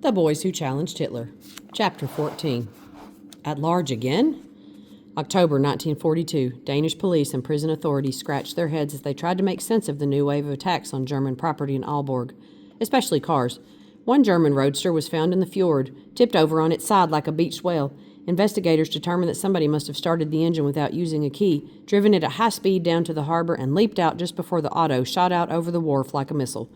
The Boys Who Challenged Hitler. Chapter 14. At large again? October 1942. Danish police and prison authorities scratched their heads as they tried to make sense of the new wave of attacks on German property in Aalborg, especially cars. One German roadster was found in the fjord, tipped over on its side like a beached whale. Investigators determined that somebody must have started the engine without using a key, driven it at high speed down to the harbor, and leaped out just before the auto shot out over the wharf like a missile.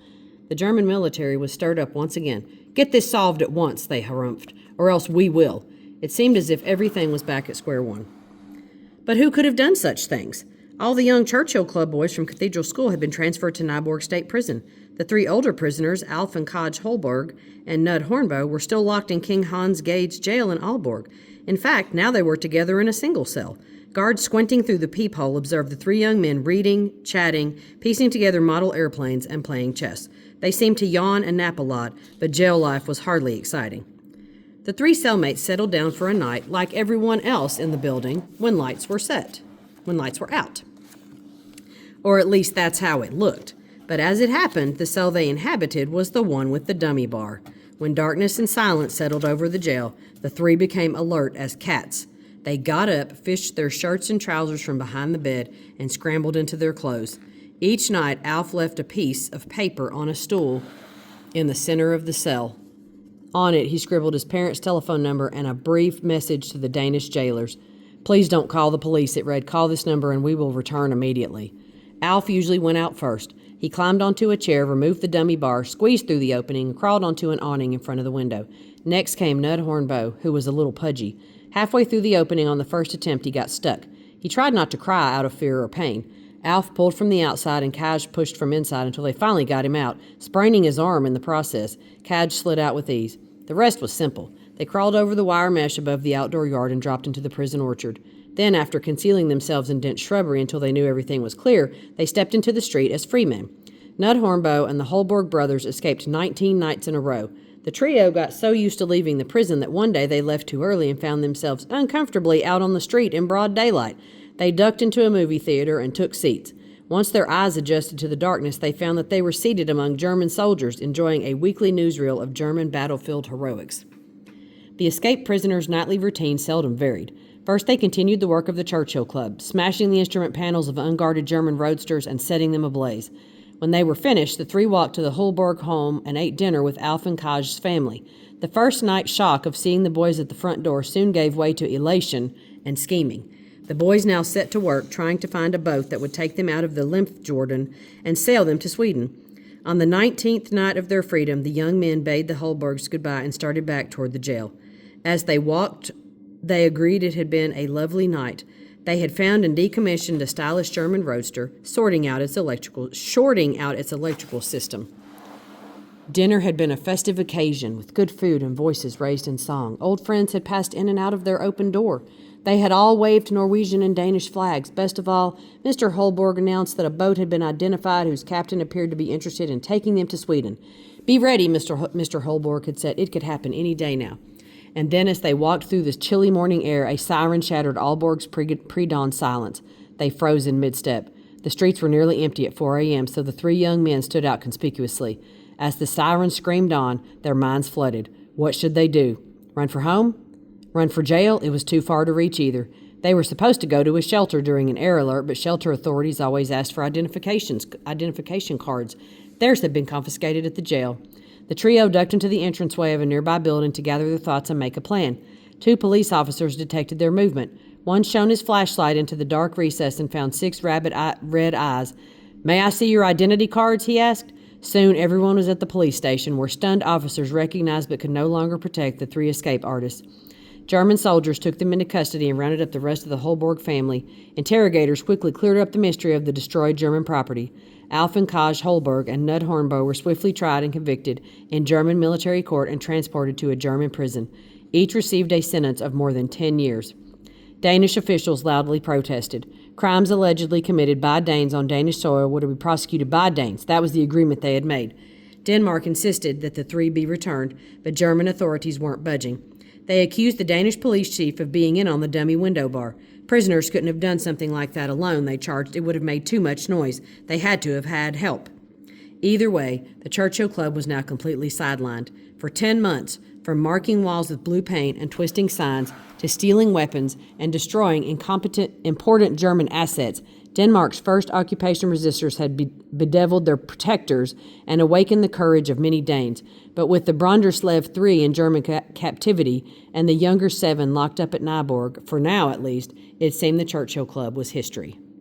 The German military was stirred up once again. "Get this solved at once," they harumphed, "or else we will." It seemed as if everything was back at square one. But who could have done such things? All the young Churchill Club boys from Cathedral School had been transferred to Nyborg State Prison. The three older prisoners, Alf and Kaj Holberg and Nud Hornbow, were still locked in King Hans Gage jail in Aalborg. In fact, now they were together in a single cell. Guards squinting through the peephole observed the three young men reading, chatting, piecing together model airplanes, and playing chess. They seemed to yawn and nap a lot, but jail life was hardly exciting. The three cellmates settled down for a night, like everyone else in the building, when lights were out. Or at least that's how it looked. But as it happened, the cell they inhabited was the one with the dummy bar. When darkness and silence settled over the jail, the three became alert as cats. They got up, fished their shirts and trousers from behind the bed, and scrambled into their clothes. Each night, Alf left a piece of paper on a stool in the center of the cell. On it, he scribbled his parents' telephone number and a brief message to the Danish jailers. "Please don't call the police," it read. "Call this number and we will return immediately." Alf usually went out first. He climbed onto a chair, removed the dummy bar, squeezed through the opening, and crawled onto an awning in front of the window. Next came Nud Hornbow, who was a little pudgy. Halfway through the opening on the first attempt, he got stuck. He tried not to cry out of fear or pain. Alf pulled from the outside and Kaj pushed from inside until they finally got him out, spraining his arm in the process. Kaj slid out with ease. The rest was simple. They crawled over the wire mesh above the outdoor yard and dropped into the prison orchard. Then, after concealing themselves in dense shrubbery until they knew everything was clear, they stepped into the street as free men. Nud Hornbow and the Holberg brothers escaped 19 nights in a row. The trio got so used to leaving the prison that one day they left too early and found themselves uncomfortably out on the street in broad daylight. They ducked into a movie theater and took seats. Once their eyes adjusted to the darkness, they found that they were seated among German soldiers enjoying a weekly newsreel of German battlefield heroics. The escaped prisoners' nightly routine seldom varied. First, they continued the work of the Churchill Club, smashing the instrument panels of unguarded German roadsters and setting them ablaze. When they were finished, the three walked to the Holberg home and ate dinner with Alf and Kaj's family. The first night shock of seeing the boys at the front door soon gave way to elation and scheming. The boys now set to work trying to find a boat that would take them out of the Limfjorden and sail them to Sweden. On the 19th night of their freedom, the young men bade the Holbergs goodbye and started back toward the jail. As they walked, they agreed it had been a lovely night. They had found and decommissioned a stylish German roadster, shorting out its electrical system. Dinner had been a festive occasion, with good food and voices raised in song. Old friends had passed in and out of their open door. They had all waved Norwegian and Danish flags. Best of all, Mr. Holberg announced that a boat had been identified whose captain appeared to be interested in taking them to Sweden. "Be ready," Mr. Holberg had said. "It could happen any day now." And then as they walked through the chilly morning air, a siren shattered Aalborg's pre-dawn silence. They froze in mid-step. The streets were nearly empty at 4 a.m., so the three young men stood out conspicuously. As the siren screamed on, their minds flooded. What should they do? Run for home? Run for jail? It was too far to reach either. They were supposed to go to a shelter during an air alert, but shelter authorities always asked for identification cards. Theirs had been confiscated at the jail. The trio ducked into the entranceway of a nearby building to gather their thoughts and make a plan. Two police officers detected their movement. One shone his flashlight into the dark recess and found 6 red eyes. "May I see your identity cards?" he asked. Soon everyone was at the police station, where stunned officers recognized but could no longer protect the 3 escape artists. German soldiers took them into custody and rounded up the rest of the Holberg family. Interrogators quickly cleared up the mystery of the destroyed German property. Alf and Kaj Holberg and Nud Hornbow were swiftly tried and convicted in German military court and transported to a German prison. Each received a sentence of more than 10 years. Danish officials loudly protested. Crimes allegedly committed by Danes on Danish soil were to be prosecuted by Danes. That was the agreement they had made. Denmark insisted that the 3 be returned, but German authorities weren't budging. They accused the Danish police chief of being in on the dummy window bar. Prisoners couldn't have done something like that alone, they charged. It would have made too much noise. They had to have had help. Either way, the Churchill Club was now completely sidelined. For 10 months, from marking walls with blue paint and twisting signs to stealing weapons and destroying important German assets, Denmark's first occupation resistors had bedeviled their protectors and awakened the courage of many Danes. But with the Bronderslev 3 in German captivity and the younger 7 locked up at Nyborg, for now at least, it seemed the Churchill Club was history.